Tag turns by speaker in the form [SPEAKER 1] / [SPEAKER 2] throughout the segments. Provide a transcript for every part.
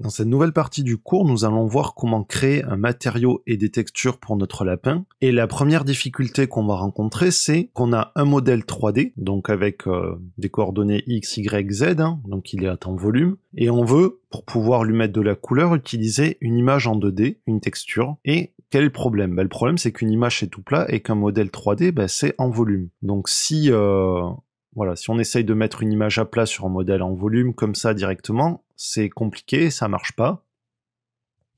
[SPEAKER 1] Dans cette nouvelle partie du cours, nous allons voir comment créer un matériau et des textures pour notre lapin. Et la première difficulté qu'on va rencontrer, c'est qu'on a un modèle 3D, donc avec des coordonnées X, Y, Z, donc il est en volume, et on veut, pour pouvoir lui mettre de la couleur, utiliser une image en 2D, une texture. Et quel est le problème? Le problème, c'est qu'une image c'est tout plat et qu'un modèle 3D, c'est en volume. Donc si on essaye de mettre une image à plat sur un modèle en volume comme ça directement, c'est compliqué, ça marche pas.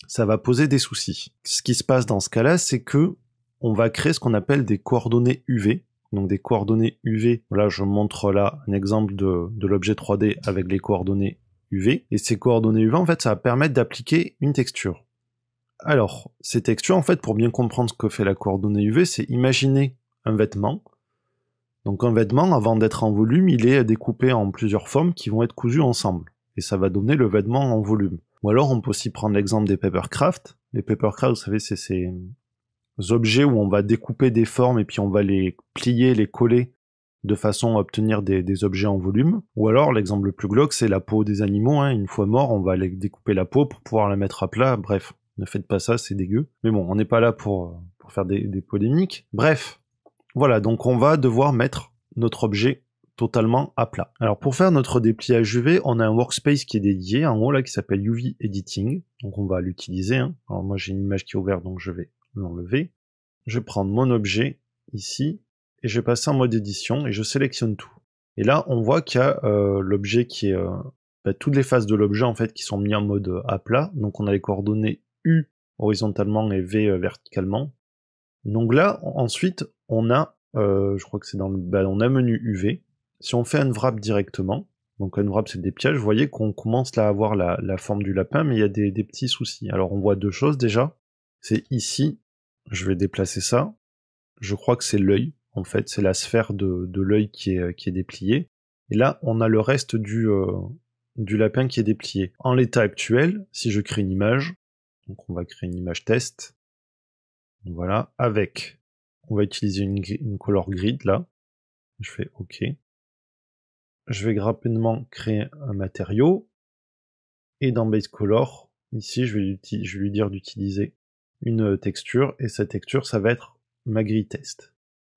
[SPEAKER 1] Ça va poser des soucis. Ce qui se passe dans ce cas-là, c'est que on va créer ce qu'on appelle des coordonnées UV. Donc des coordonnées UV, là je montre là un exemple de l'objet 3D avec les coordonnées UV. Et ces coordonnées UV, en fait, ça va permettre d'appliquer une texture. Alors, ces textures, en fait, pour bien comprendre ce que fait la coordonnée UV, c'est imaginer un vêtement. Donc un vêtement, avant d'être en volume, il est découpé en plusieurs formes qui vont être cousues ensemble. Et ça va donner le vêtement en volume. Ou alors on peut aussi prendre l'exemple des papercraft. Les papercraft, vous savez, c'est ces objets où on va découper des formes et puis on va les plier, les coller de façon à obtenir des objets en volume. Ou alors l'exemple le plus glauque, c'est la peau des animaux. Une fois mort, on va aller découper la peau pour pouvoir la mettre à plat. Bref, ne faites pas ça, c'est dégueu. Mais bon, on n'est pas là pour faire des polémiques. Bref. Voilà, donc on va devoir mettre notre objet totalement à plat. Alors pour faire notre dépliage UV, on a un workspace qui est dédié en haut là qui s'appelle UV Editing. Donc on va l'utiliser. Alors moi j'ai une image qui est ouverte donc je vais l'enlever. Je vais prendre mon objet ici et je vais passer en mode édition et je sélectionne tout. Et là on voit qu'il y a l'objet qui est toutes les faces de l'objet en fait qui sont mis en mode à plat. Donc on a les coordonnées U horizontalement et V verticalement. Donc là, ensuite, on a, je crois que c'est dans on a menu UV. Si on fait unwrap directement, donc unwrap c'est le dépliage, vous voyez qu'on commence là à avoir la forme du lapin, mais il y a des petits soucis. Alors on voit deux choses déjà. C'est ici, je vais déplacer ça. Je crois que c'est l'œil, en fait, c'est la sphère de l'œil qui est dépliée. Et là, on a le reste du lapin qui est déplié. En l'état actuel, si je crée une image, donc on va créer une image test. Voilà, on va utiliser une color grid là, je fais OK. Je vais rapidement créer un matériau, et dans Base Color, ici je vais lui dire d'utiliser une texture, et cette texture ça va être ma grille test.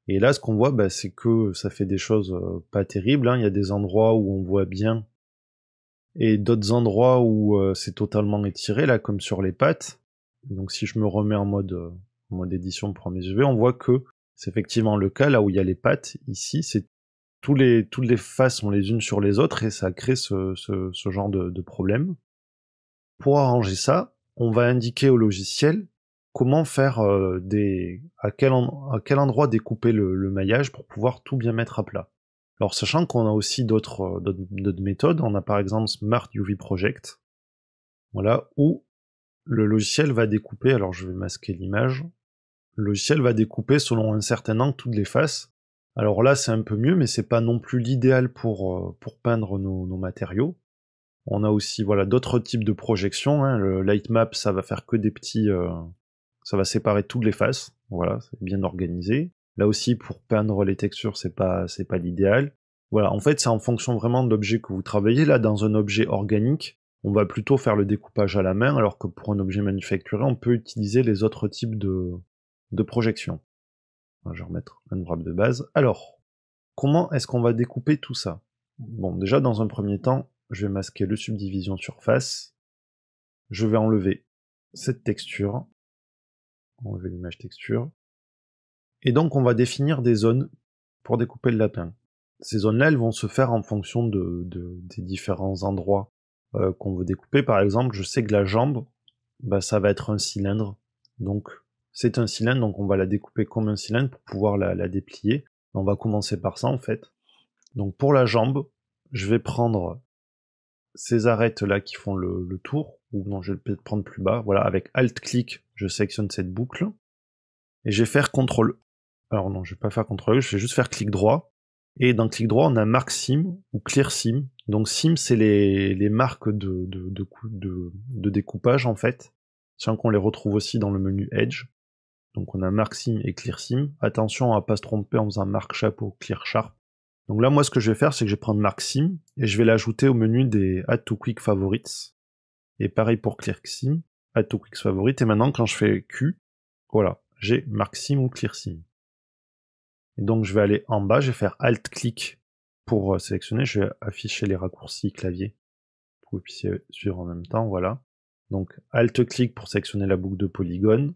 [SPEAKER 1] Et là ce qu'on voit, c'est que ça fait des choses pas terribles, il y a des endroits où on voit bien, et d'autres endroits où c'est totalement étiré, là comme sur les pattes. Donc si je me remets en mode édition pour mes UV, on voit que c'est effectivement le cas, là où il y a les pattes, ici, c'est toutes les faces sont les unes sur les autres, et ça crée ce genre de problème. Pour arranger ça, on va indiquer au logiciel comment faire à quel endroit découper le maillage pour pouvoir tout bien mettre à plat. Alors sachant qu'on a aussi d'autres méthodes, on a par exemple Smart UV Project, voilà, où le logiciel va découper, alors je vais masquer l'image, le logiciel va découper selon un certain angle toutes les faces. Alors là c'est un peu mieux, mais c'est pas non plus l'idéal pour peindre nos matériaux. On a aussi d'autres types de projections, le Lightmap ça va faire que des petits... ça va séparer toutes les faces, voilà, c'est bien organisé. Là aussi pour peindre les textures c'est pas l'idéal. Voilà, en fait c'est en fonction vraiment de l'objet que vous travaillez. Là dans un objet organique, on va plutôt faire le découpage à la main, alors que pour un objet manufacturé, on peut utiliser les autres types de projection. Je vais remettre un wrap de base. Alors, comment est-ce qu'on va découper tout ça? Bon, déjà, dans un premier temps, je vais masquer le subdivision surface. Je vais enlever cette texture. Enlever l'image texture. Et donc, on va définir des zones pour découper le lapin. Ces zones-là, elles vont se faire en fonction des différents endroits qu'on veut découper. Par exemple, je sais que la jambe, ça va être un cylindre. Donc, c'est un cylindre, donc on va la découper comme un cylindre pour pouvoir la déplier. On va commencer par ça en fait. Donc pour la jambe, je vais prendre ces arêtes-là qui font le tour, ou non, je vais peut-être prendre plus bas. Voilà, avec Alt-clic, je sélectionne cette boucle. Et je vais faire CTRL. Alors non, je vais pas faire CTRL, je vais juste faire clic droit. Et dans clic droit, on a Mark Sim ou Clear Sim. Donc Sim, c'est les marques de découpage en fait. Sachant qu'on les retrouve aussi dans le menu Edge. Donc on a Mark Sim et Clear Sim. Attention à pas se tromper en faisant Mark Chapeau, Clear Sharp. Donc là, moi, ce que je vais faire, c'est que je vais prendre Mark Sim et je vais l'ajouter au menu des Add to Quick Favorites. Et pareil pour ClearSim, Add to Quick Favorite. Et maintenant, quand je fais Q, voilà, j'ai MarkSim ou ClearSim. Et donc, je vais aller en bas, je vais faire Alt-Clic pour sélectionner. Je vais afficher les raccourcis clavier pour que vous puissiez suivre en même temps, voilà. Donc, Alt-Clic pour sélectionner la boucle de polygone,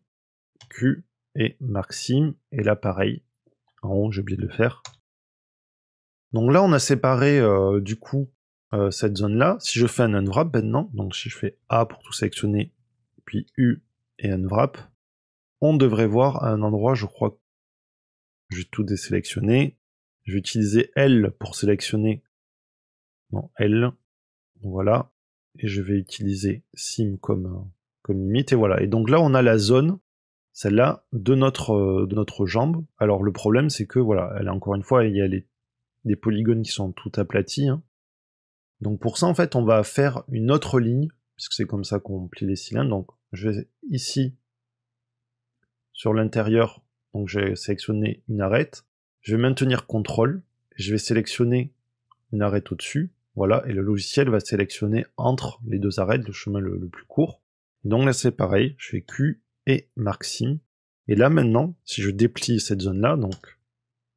[SPEAKER 1] Q et MarkSim. Et là, pareil, en haut, j'ai oublié de le faire. Donc là, on a séparé du coup cette zone-là. Si je fais un unwrap maintenant, donc si je fais A pour tout sélectionner, puis U et unwrap, on devrait voir à un endroit, je crois que je vais tout désélectionner. Je vais utiliser L pour sélectionner. Non, L, voilà. Et je vais utiliser Sim comme limite, et voilà. Et donc là, on a la zone, celle-là, de notre jambe. Alors le problème, c'est que, voilà, elle, encore une fois, il y a des polygones qui sont tout aplatis, hein. Donc pour ça, en fait, on va faire une autre ligne, puisque c'est comme ça qu'on plie les cylindres. Donc je vais ici, sur l'intérieur, donc j'ai sélectionné une arête. Je vais maintenir CTRL, je vais sélectionner une arête au-dessus, voilà, et le logiciel va sélectionner entre les deux arêtes le chemin le plus court. Donc là c'est pareil, je fais Q et MarkSim. Et là maintenant, si je déplie cette zone-là, donc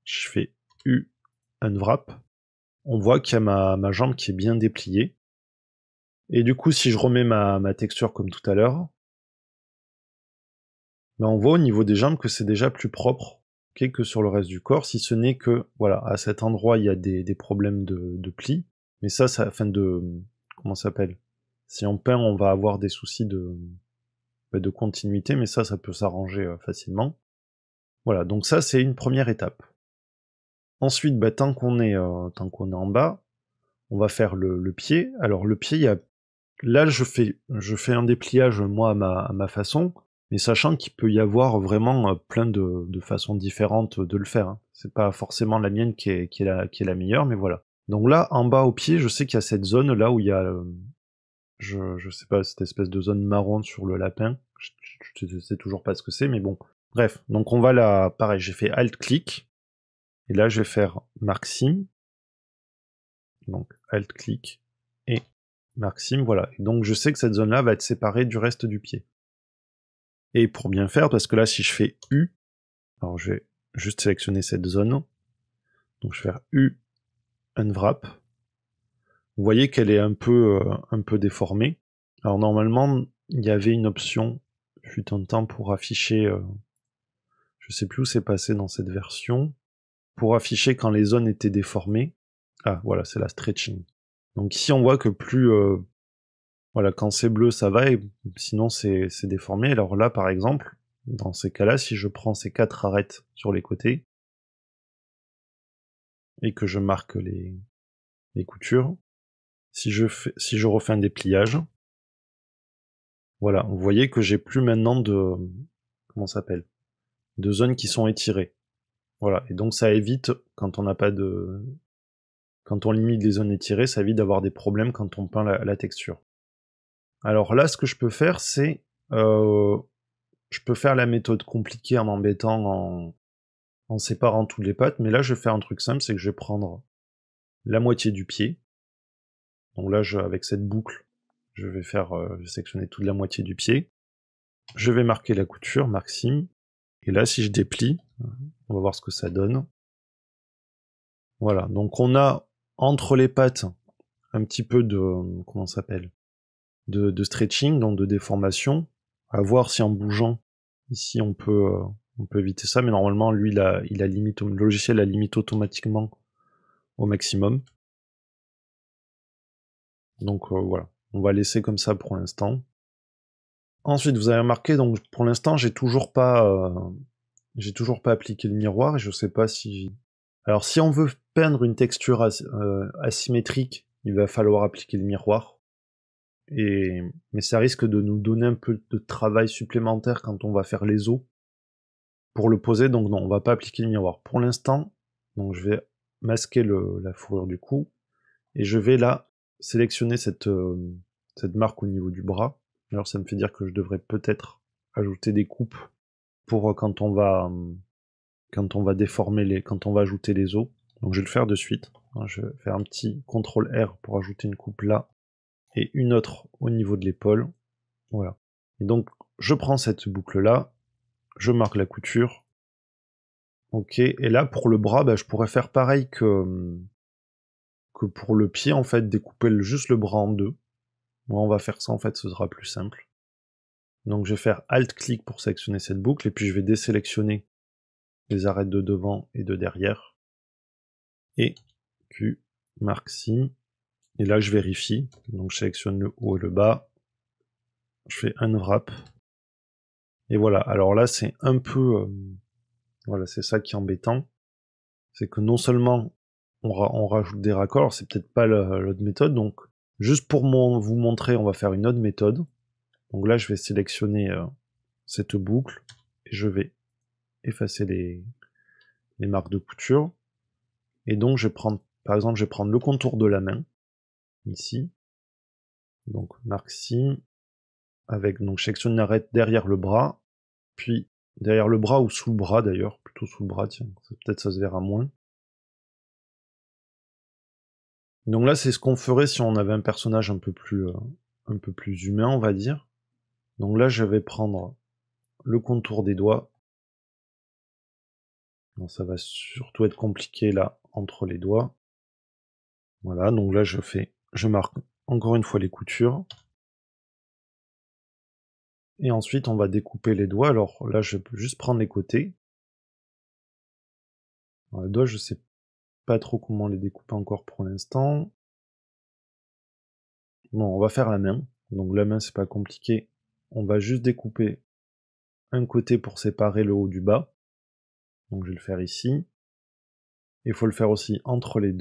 [SPEAKER 1] je fais U, Unwrap, on voit qu'il y a ma jambe qui est bien dépliée. Et du coup, si je remets ma texture comme tout à l'heure, ben on voit au niveau des jambes que c'est déjà plus propre que sur le reste du corps, si ce n'est que, voilà, à cet endroit, il y a des problèmes de plis, mais ça, afin de, comment ça s'appelle? Si on peint, on va avoir des soucis de continuité, mais ça peut s'arranger facilement. Voilà, donc ça, c'est une première étape. Ensuite, bah, tant qu'on est en bas, on va faire le pied. Alors le pied, là je fais un dépliage moi à ma façon, mais sachant qu'il peut y avoir vraiment plein de façons différentes de le faire, hein. C'est pas forcément la mienne qui est la meilleure, mais voilà. Donc là, en bas au pied, je sais qu'il y a cette zone là où il y a, je sais pas, cette espèce de zone marron sur le lapin. Je sais toujours pas ce que c'est, mais bon. Bref, donc on va pareil, j'ai fait Alt-Clic, et là je vais faire MarkSim, donc Alt-Clic et MarkSim, voilà. Et donc je sais que cette zone-là va être séparée du reste du pied. Et pour bien faire, parce que là si je fais U, alors je vais juste sélectionner cette zone, donc je vais faire U, Unwrap. Vous voyez qu'elle est un peu déformée. Alors normalement, il y avait une option, fut un temps, pour afficher, je sais plus où c'est passé dans cette version, pour afficher quand les zones étaient déformées. Ah voilà, c'est la stretching. Donc ici on voit que plus, voilà, quand c'est bleu ça va, et sinon c'est déformé. Alors là par exemple, dans ces cas-là, si je prends ces 4 arêtes sur les côtés, et que je marque les coutures, si je refais un dépliage, voilà, vous voyez que j'ai plus maintenant de, comment ça s'appelle, de zones qui sont étirées. Voilà, et donc ça évite, quand on n'a pas de, quand on limite les zones étirées, ça évite d'avoir des problèmes quand on peint la texture. Alors là, ce que je peux faire, c'est, je peux faire la méthode compliquée en m'embêtant en séparant toutes les pattes, mais là je vais faire un truc simple, c'est que je vais prendre la moitié du pied. Donc là, avec cette boucle, je vais sélectionner toute la moitié du pied. Je vais marquer la couture, MarkSim, et là si je déplie, on va voir ce que ça donne. Voilà, donc on a entre les pattes un petit peu de, comment ça s'appelle, de stretching, donc de déformation, à voir si en bougeant, ici on peut éviter ça, mais normalement lui il a limite, le logiciel la limite automatiquement au maximum. Donc voilà, on va laisser comme ça pour l'instant. Ensuite, vous avez remarqué, donc pour l'instant, j'ai toujours pas appliqué le miroir, et je sais pas si... Alors si on veut peindre une texture asymétrique, il va falloir appliquer le miroir. Mais ça risque de nous donner un peu de travail supplémentaire quand on va faire les os pour le poser, donc non, on va pas appliquer le miroir. Pour l'instant, donc je vais masquer la fourrure du cou, et je vais là sélectionner cette marque au niveau du bras. Alors ça me fait dire que je devrais peut-être ajouter des coupes pour quand on va déformer quand on va ajouter les os. Donc je vais le faire de suite. Je vais faire un petit CTRL R pour ajouter une coupe là. et une autre au niveau de l'épaule. Voilà. Et donc, je prends cette boucle-là, je marque la couture. Ok, et là, pour le bras, bah, je pourrais faire pareil que pour le pied, en fait, découper juste le bras en deux. Moi, on va faire ça, en fait, ce sera plus simple. Donc, je vais faire Alt-clic pour sélectionner cette boucle, et puis je vais désélectionner les arêtes de devant et de derrière. Et Q, marque sim. Et là, je vérifie. Donc, je sélectionne le haut et le bas. Je fais Unwrap. Et voilà. Alors là, c'est un peu... voilà, c'est ça qui est embêtant. C'est que non seulement on rajoute des raccords, c'est peut-être pas l'autre méthode. Donc, juste pour vous montrer, on va faire une autre méthode. Donc là, je vais sélectionner cette boucle. Et je vais effacer les marques de couture. Et donc, je vais prendre, par exemple, je vais prendre le contour de la main. Ici. Donc, marque sim. Avec, donc, je sélectionne une arête derrière le bras. Puis, derrière le bras ou sous le bras d'ailleurs. Plutôt sous le bras, tiens. Peut-être ça se verra moins. Donc là, c'est ce qu'on ferait si on avait un personnage un peu plus humain, on va dire. Donc là, je vais prendre le contour des doigts. Donc ça va surtout être compliqué là, entre les doigts. Voilà, donc là, je marque encore une fois les coutures. Et ensuite, on va découper les doigts. Alors là, je peux juste prendre les côtés. Alors, les doigts, je sais pas trop comment les découper encore pour l'instant. Bon, on va faire la main. Donc la main, c'est pas compliqué. On va juste découper un côté pour séparer le haut du bas. Donc je vais le faire ici. Il faut le faire aussi entre les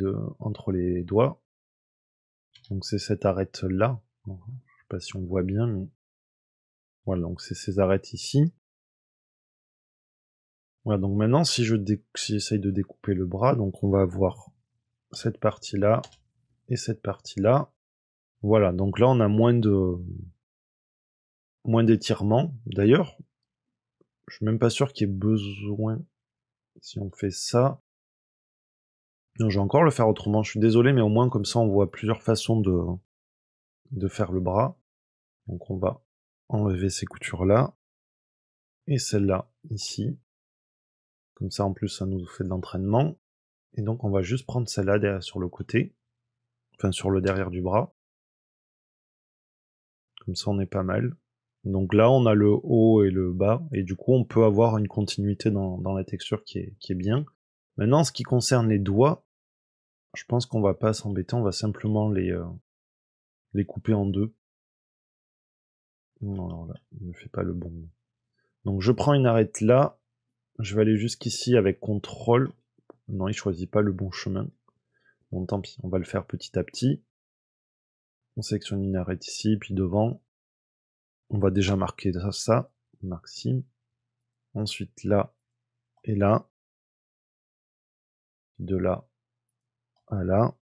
[SPEAKER 1] doigts. Donc c'est cette arête là. Je sais pas si on voit bien, mais voilà, donc c'est ces arêtes ici. Voilà, donc maintenant si j'essaye de découper le bras, donc on va avoir cette partie là et cette partie là. Voilà, donc là on a moins d'étirement. D'ailleurs, je suis même pas sûr qu'il y ait besoin si on fait ça. Non, je vais encore le faire autrement, je suis désolé, mais au moins comme ça on voit plusieurs façons de faire le bras. Donc on va enlever ces coutures là. Et celle-là, ici. Comme ça, en plus, ça nous fait de l'entraînement. Et donc, on va juste prendre celle-là derrière sur le côté. Enfin, sur le derrière du bras. Comme ça, on est pas mal. Donc là, on a le haut et le bas. Et du coup, on peut avoir une continuité dans la texture qui est bien. Maintenant, en ce qui concerne les doigts, je pense qu'on va pas s'embêter. On va simplement les couper en deux. Non, alors là, il ne fait pas le bon. Donc, je prends une arête là. Je vais aller jusqu'ici avec CTRL. Non, il choisit pas le bon chemin. Bon, tant pis, on va le faire petit à petit. On sélectionne une arête ici, puis devant. On va déjà marquer ça. On marque ci. Ensuite là et là. De là à là.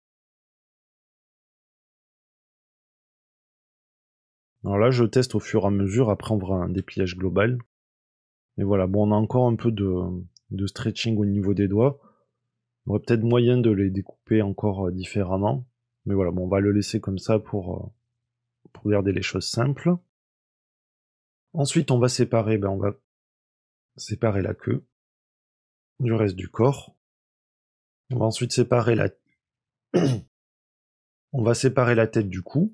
[SPEAKER 1] Alors là, je teste au fur et à mesure. Après, on fera un dépliage global. Et voilà, bon, on a encore un peu de stretching au niveau des doigts. On aurait peut-être moyen de les découper encore différemment. Mais voilà, bon, on va le laisser comme ça pour garder les choses simples. Ensuite, on va séparer la queue du reste du corps. On va ensuite séparer on va séparer la tête du cou.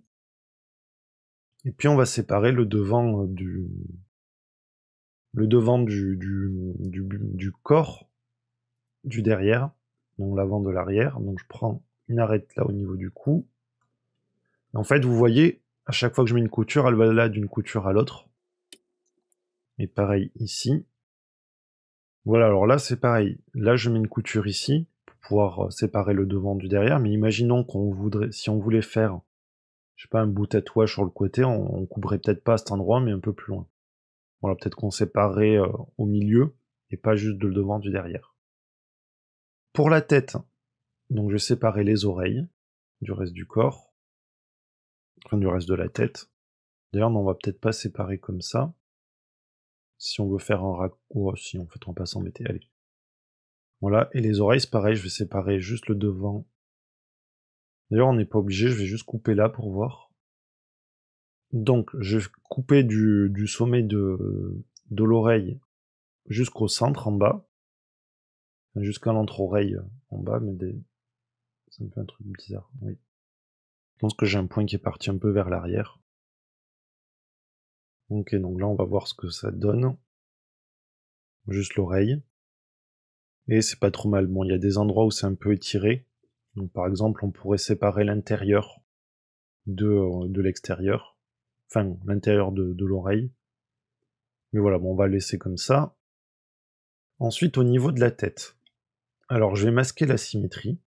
[SPEAKER 1] Et puis on va séparer le devant du corps, du derrière, donc l'avant de l'arrière. Donc je prends une arête là au niveau du cou. En fait, vous voyez, à chaque fois que je mets une couture, elle va là d'une couture à l'autre. Et pareil ici. Voilà, alors là c'est pareil. Là je mets une couture ici pour pouvoir séparer le devant du derrière. Mais imaginons si on voulait faire, je sais pas, un bout tatouage sur le côté, on couperait peut-être pas à cet endroit, mais un peu plus loin. Voilà, peut-être qu'on séparait au milieu et pas juste de le devant du derrière. Pour la tête, donc je vais séparer les oreilles du reste du corps, enfin du reste de la tête. D'ailleurs, on va peut-être pas séparer comme ça. Si on veut faire un raccourci, oh, si en fait on va pas s'embêter, allez. Voilà, et les oreilles, c'est pareil, je vais séparer juste le devant. D'ailleurs, on n'est pas obligé, je vais juste couper là pour voir. Donc, je vais couper du sommet de l'oreille jusqu'au centre en bas, jusqu'à l'entre-oreille en bas, mais c'est un peu un truc bizarre, oui. Je pense que j'ai un point qui est parti un peu vers l'arrière. Ok, donc là on va voir ce que ça donne. Juste l'oreille. Et c'est pas trop mal. Bon, il y a des endroits où c'est un peu étiré. Donc par exemple, on pourrait séparer l'intérieur de l'extérieur. Enfin, l'intérieur de l'oreille. Mais voilà, bon, on va laisser comme ça. Ensuite, au niveau de la tête. Alors, je vais masquer la symétrie.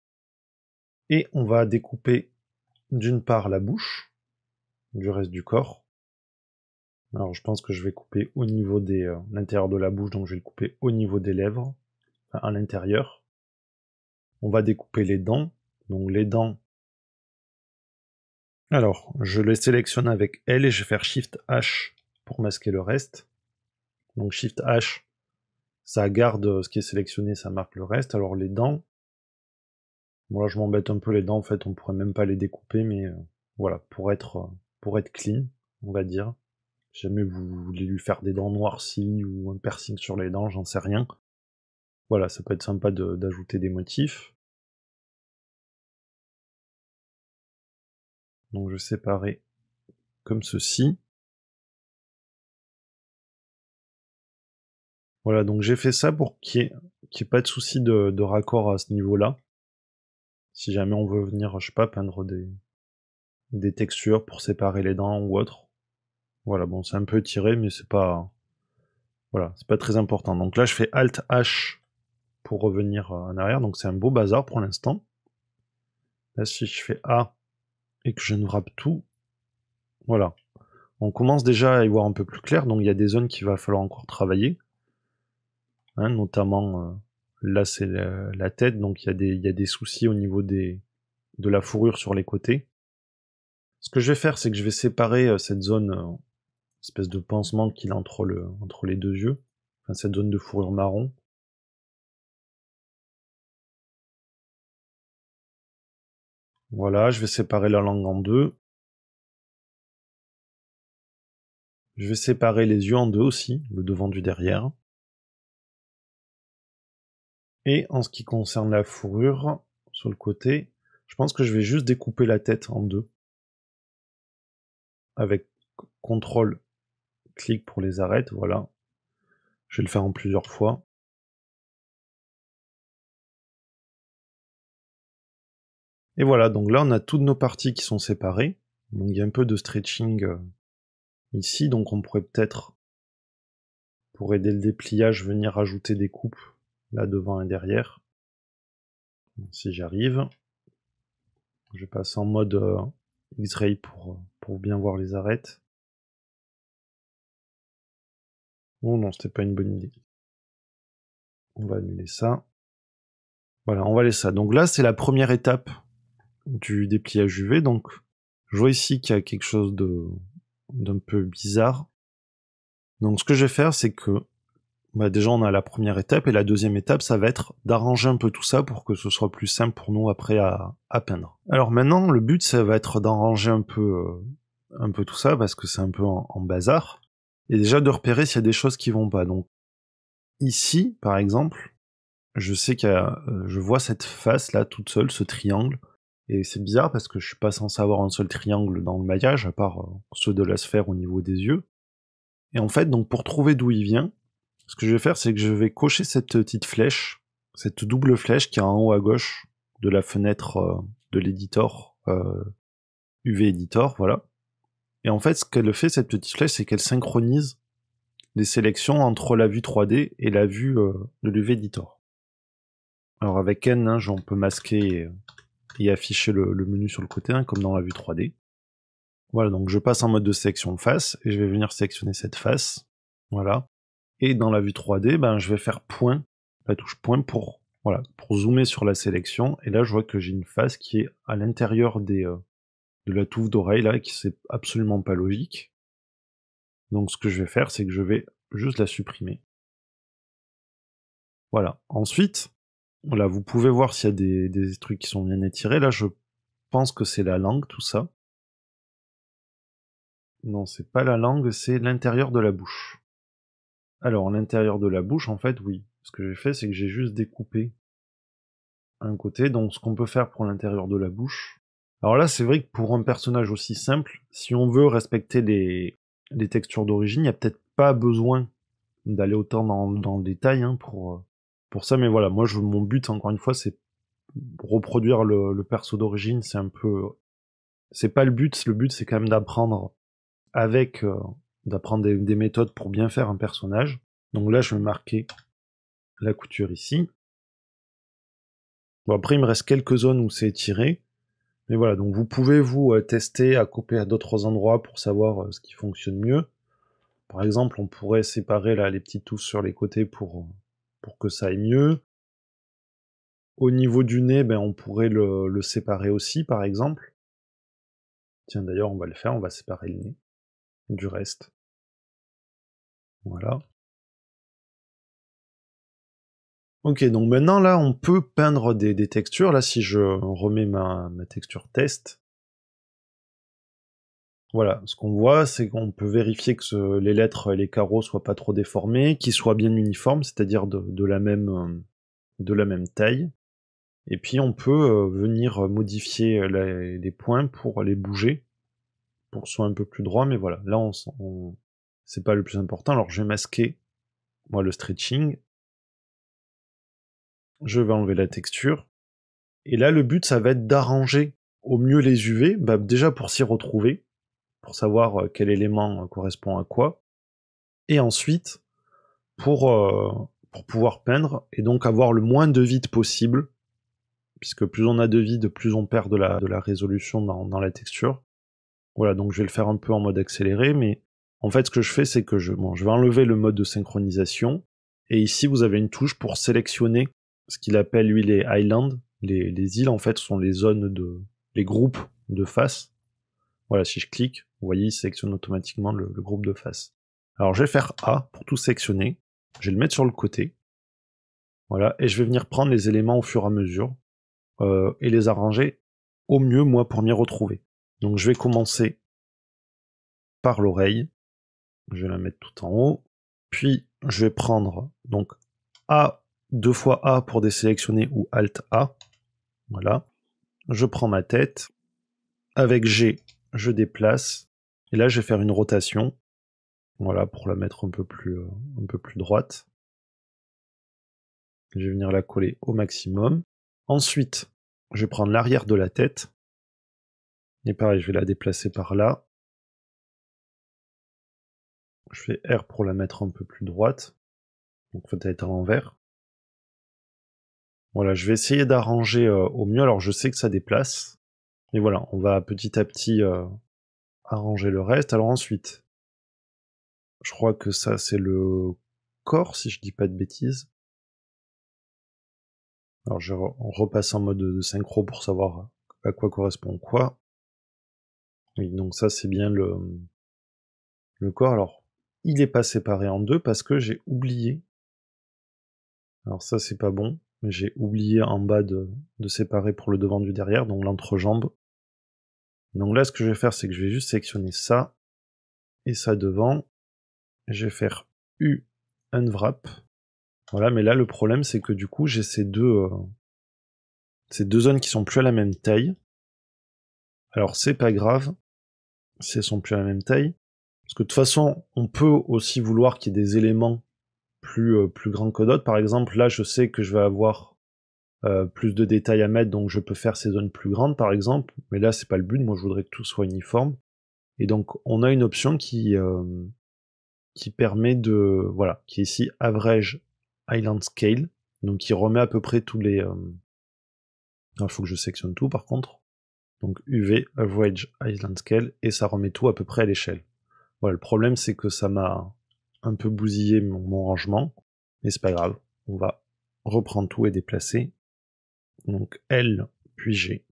[SPEAKER 1] Et on va découper d'une part la bouche, du reste du corps. Alors, je pense que je vais couper au niveau de l'intérieur de la bouche, donc je vais le couper au niveau des lèvres, enfin, à l'intérieur. On va découper les dents. Donc les dents. Alors, je les sélectionne avec L et je vais faire Shift H pour masquer le reste. Donc Shift H, ça garde ce qui est sélectionné, ça marque le reste. Alors les dents, bon là je m'embête un peu les dents, en fait on pourrait même pas les découper, mais voilà, pour être clean, on va dire. Si jamais vous voulez lui faire des dents noircies ou un piercing sur les dents, j'en sais rien. Voilà, ça peut être sympa d'ajouter des motifs. Donc je vais séparer comme ceci. Voilà, donc j'ai fait ça pour qu'il n'y ait pas de souci de raccord à ce niveau-là. Si jamais on veut venir, je sais pas, peindre des textures pour séparer les dents ou autre. Voilà, bon, c'est un peu tiré, mais c'est pas, voilà, c'est pas très important. Donc là, je fais Alt H pour revenir en arrière. Donc c'est un beau bazar pour l'instant. Là, si je fais A et que je ne wrap tout, voilà. On commence déjà à y voir un peu plus clair. Donc il y a des zones qu'il va falloir encore travailler. Hein, notamment, là, c'est la tête. Donc il y a des soucis au niveau de la fourrure sur les côtés. Ce que je vais faire, c'est que je vais séparer cette zone, espèce de pansement qu'il a entre les deux yeux, enfin cette zone de fourrure marron. Voilà, je vais séparer la langue en deux. Je vais séparer les yeux en deux aussi, le devant du derrière. Et en ce qui concerne la fourrure, sur le côté, je pense que je vais juste découper la tête en deux. Avec CTRL, clic pour les arêtes, voilà. Je vais le faire en plusieurs fois. Et voilà, donc là on a toutes nos parties qui sont séparées. Donc il y a un peu de stretching ici, donc on pourrait peut-être, pour aider le dépliage, venir ajouter des coupes là devant et derrière. Si j'arrive. Je passe en mode X-Ray pour bien voir les arêtes. Oh non, c'était pas une bonne idée. On va annuler ça. Voilà, on va laisser ça. Donc là, c'est la première étape du dépliage UV. Donc, je vois ici qu'il y a quelque chose d'un peu bizarre. Donc, ce que je vais faire, c'est que déjà, on a la première étape. Et la deuxième étape, ça va être d'arranger un peu tout ça pour que ce soit plus simple pour nous après à peindre. Alors maintenant, le but, ça va être d'arranger un peu tout ça parce que c'est un peu en bazar. Et déjà de repérer s'il y a des choses qui vont pas. Donc, ici, par exemple, je sais je vois cette face là toute seule, ce triangle, et c'est bizarre parce que je suis pas censé avoir un seul triangle dans le maillage, à part ceux de la sphère au niveau des yeux. Et en fait, donc pour trouver d'où il vient, ce que je vais faire, c'est que je vais cocher cette petite flèche, cette double flèche qui est en haut à gauche de la fenêtre de l'éditor, UV Editor, voilà. Et en fait, ce qu'elle fait, cette petite flèche, c'est qu'elle synchronise les sélections entre la vue 3D et la vue de l'UV Editor. Alors avec N, hein, on peut masquer et afficher le menu sur le côté, hein, comme dans la vue 3D. Voilà, donc je passe en mode de sélection de face, et je vais venir sélectionner cette face. Voilà. Et dans la vue 3D, ben, je vais faire point, la touche point pour zoomer sur la sélection. Et là, je vois que j'ai une face qui est à l'intérieur de la touffe d'oreille, là, qui c'est absolument pas logique. Donc ce que je vais faire, c'est que je vais juste la supprimer. Voilà. Ensuite, là, vous pouvez voir s'il y a des trucs qui sont bien étirés. Là, je pense que c'est la langue, tout ça. Non, c'est pas la langue, c'est l'intérieur de la bouche. Alors, l'intérieur de la bouche, en fait, oui. Ce que j'ai fait, c'est que j'ai juste découpé un côté. Donc, ce qu'on peut faire pour l'intérieur de la bouche. Alors là, c'est vrai que pour un personnage aussi simple, si on veut respecter les textures d'origine, il n'y a peut-être pas besoin d'aller autant dans le détail hein, pour ça. Mais voilà, moi, mon but, encore une fois, c'est reproduire le perso d'origine. C'est un peu... C'est pas le but. Le but, c'est quand même d'apprendre avec... d'apprendre des méthodes pour bien faire un personnage. Donc là, je vais marquer la couture ici. Bon, après, il me reste quelques zones où c'est étiré. Mais voilà, donc vous pouvez vous tester à couper à d'autres endroits pour savoir ce qui fonctionne mieux. Par exemple, on pourrait séparer là les petites touches sur les côtés pour que ça aille mieux. Au niveau du nez, ben, on pourrait le séparer aussi, par exemple. Tiens, d'ailleurs, on va le faire, on va séparer le nez du reste. Voilà. Ok, donc maintenant là, on peut peindre des textures. Là, si je remets ma texture test, voilà, ce qu'on voit, c'est qu'on peut vérifier que les lettres et les carreaux soient pas trop déformés, qu'ils soient bien uniformes, c'est-à-dire de la même taille. Et puis on peut venir modifier les points pour les bouger, pour que ce soit un peu plus droit, mais voilà, là c'est pas le plus important. Alors je vais masquer moi le stretching, je vais enlever la texture, et là le but ça va être d'arranger au mieux les UV, bah, déjà pour s'y retrouver, pour savoir quel élément correspond à quoi, et ensuite pour pouvoir peindre, et donc avoir le moins de vide possible, puisque plus on a de vide, plus on perd de la résolution dans la texture. Voilà, donc je vais le faire un peu en mode accéléré, mais en fait ce que je fais c'est que je vais enlever le mode de synchronisation, et ici vous avez une touche pour sélectionner ce qu'il appelle lui les islands. Les îles en fait sont les zones les groupes de face. Voilà, si je clique, vous voyez il sélectionne automatiquement le groupe de face. Alors je vais faire A pour tout sélectionner, je vais le mettre sur le côté, voilà, et je vais venir prendre les éléments au fur et à mesure, et les arranger au mieux moi pour m'y retrouver. Donc je vais commencer par l'oreille, je vais la mettre tout en haut, puis je vais prendre donc A, 2 fois A pour désélectionner ou Alt A, voilà, je prends ma tête, avec G je déplace, et là je vais faire une rotation, voilà, pour la mettre un peu plus droite, je vais venir la coller au maximum, ensuite je vais prendre l'arrière de la tête, et pareil je vais la déplacer par là, je fais R pour la mettre un peu plus droite, donc faut être à l'envers. Voilà, je vais essayer d'arranger au mieux, alors je sais que ça déplace, et voilà, on va petit à petit arranger le reste. Alors ensuite, je crois que ça c'est le corps, si je dis pas de bêtises. Alors on repasse en mode de synchro pour savoir à quoi correspond quoi. Oui, donc ça c'est bien le corps. Alors, il est pas séparé en deux parce que j'ai oublié. Alors ça c'est pas bon, mais j'ai oublié en bas de séparer pour le devant du derrière, donc l'entrejambe. Donc là ce que je vais faire c'est que je vais juste sélectionner ça et ça devant. Je vais faire U unwrap. Voilà, mais là le problème c'est que du coup j'ai ces deux zones qui sont plus à la même taille. Alors c'est pas grave si elles sont plus à la même taille, parce que de toute façon on peut aussi vouloir qu'il y ait des éléments plus grands que d'autres. Par exemple là je sais que je vais avoir plus de détails à mettre, donc je peux faire ces zones plus grandes par exemple, mais là c'est pas le but, moi je voudrais que tout soit uniforme. Et donc on a une option qui permet de, voilà, qui est ici Average Island Scale, donc qui remet à peu près tous les... il faut que je sélectionne tout par contre. Donc UV, Average Island Scale, et ça remet tout à peu près à l'échelle. Voilà, le problème c'est que ça m'a un peu bousillé mon rangement, mais c'est pas grave, on va reprendre tout et déplacer. Donc L, puis G.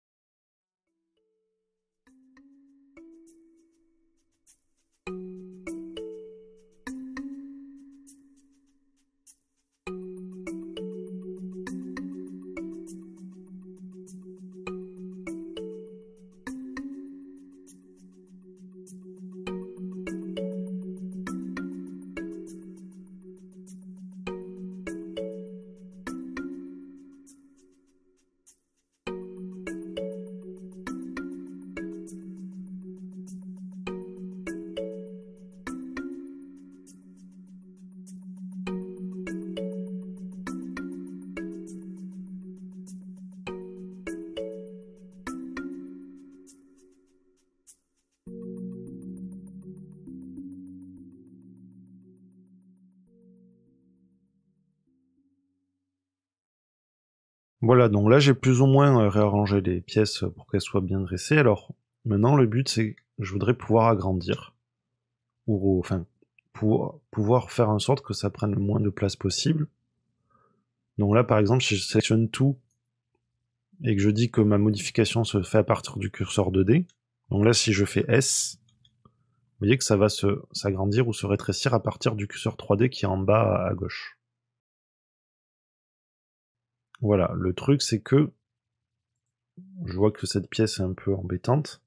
[SPEAKER 1] Voilà, donc là j'ai plus ou moins réarrangé les pièces pour qu'elles soient bien dressées. Alors maintenant le but c'est que je voudrais pouvoir agrandir, ou enfin pour pouvoir faire en sorte que ça prenne le moins de place possible. Donc là par exemple si je sélectionne tout et que je dis que ma modification se fait à partir du curseur 2D, donc là si je fais S, vous voyez que ça va s'agrandir ou se rétrécir à partir du curseur 3D qui est en bas à gauche. Voilà, le truc c'est que je vois que cette pièce est un peu embêtante.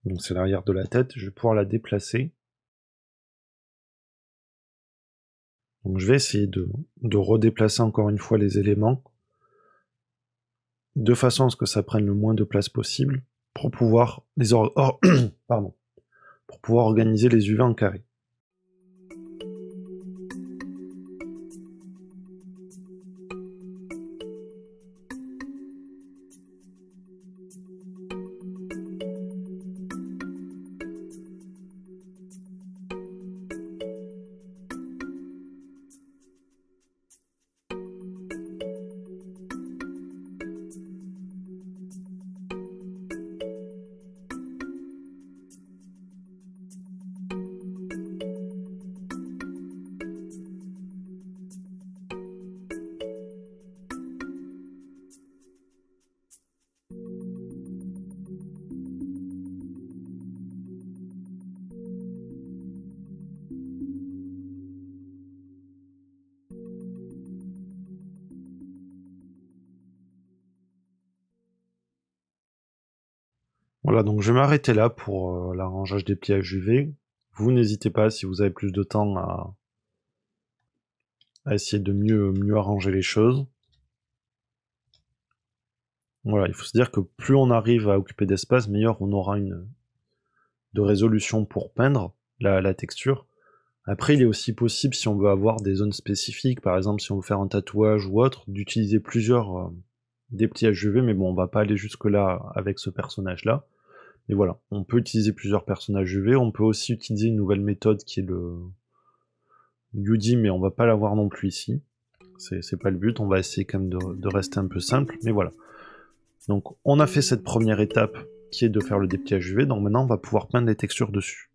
[SPEAKER 1] Donc c'est l'arrière de la tête, je vais pouvoir la déplacer. Donc je vais essayer de redéplacer encore une fois les éléments de façon à ce que ça prenne le moins de place possible pour pouvoir pardon, pour pouvoir organiser les UV en carré. Voilà, donc je vais m'arrêter là pour l'arrangeage des pliages UV. Vous n'hésitez pas, si vous avez plus de temps, à essayer de mieux arranger les choses. Voilà, il faut se dire que plus on arrive à occuper d'espace, meilleur on aura de résolution pour peindre la texture. Après, il est aussi possible, si on veut avoir des zones spécifiques, par exemple si on veut faire un tatouage ou autre, d'utiliser plusieurs dépliages UV, mais bon, on va pas aller jusque-là avec ce personnage-là. Mais voilà, on peut utiliser plusieurs personnages UV, on peut aussi utiliser une nouvelle méthode qui est le UD, mais on va pas l'avoir non plus ici. C'est pas le but, on va essayer quand même de rester un peu simple, mais voilà. Donc on a fait cette première étape qui est de faire le dépliage UV, donc maintenant on va pouvoir peindre les textures dessus.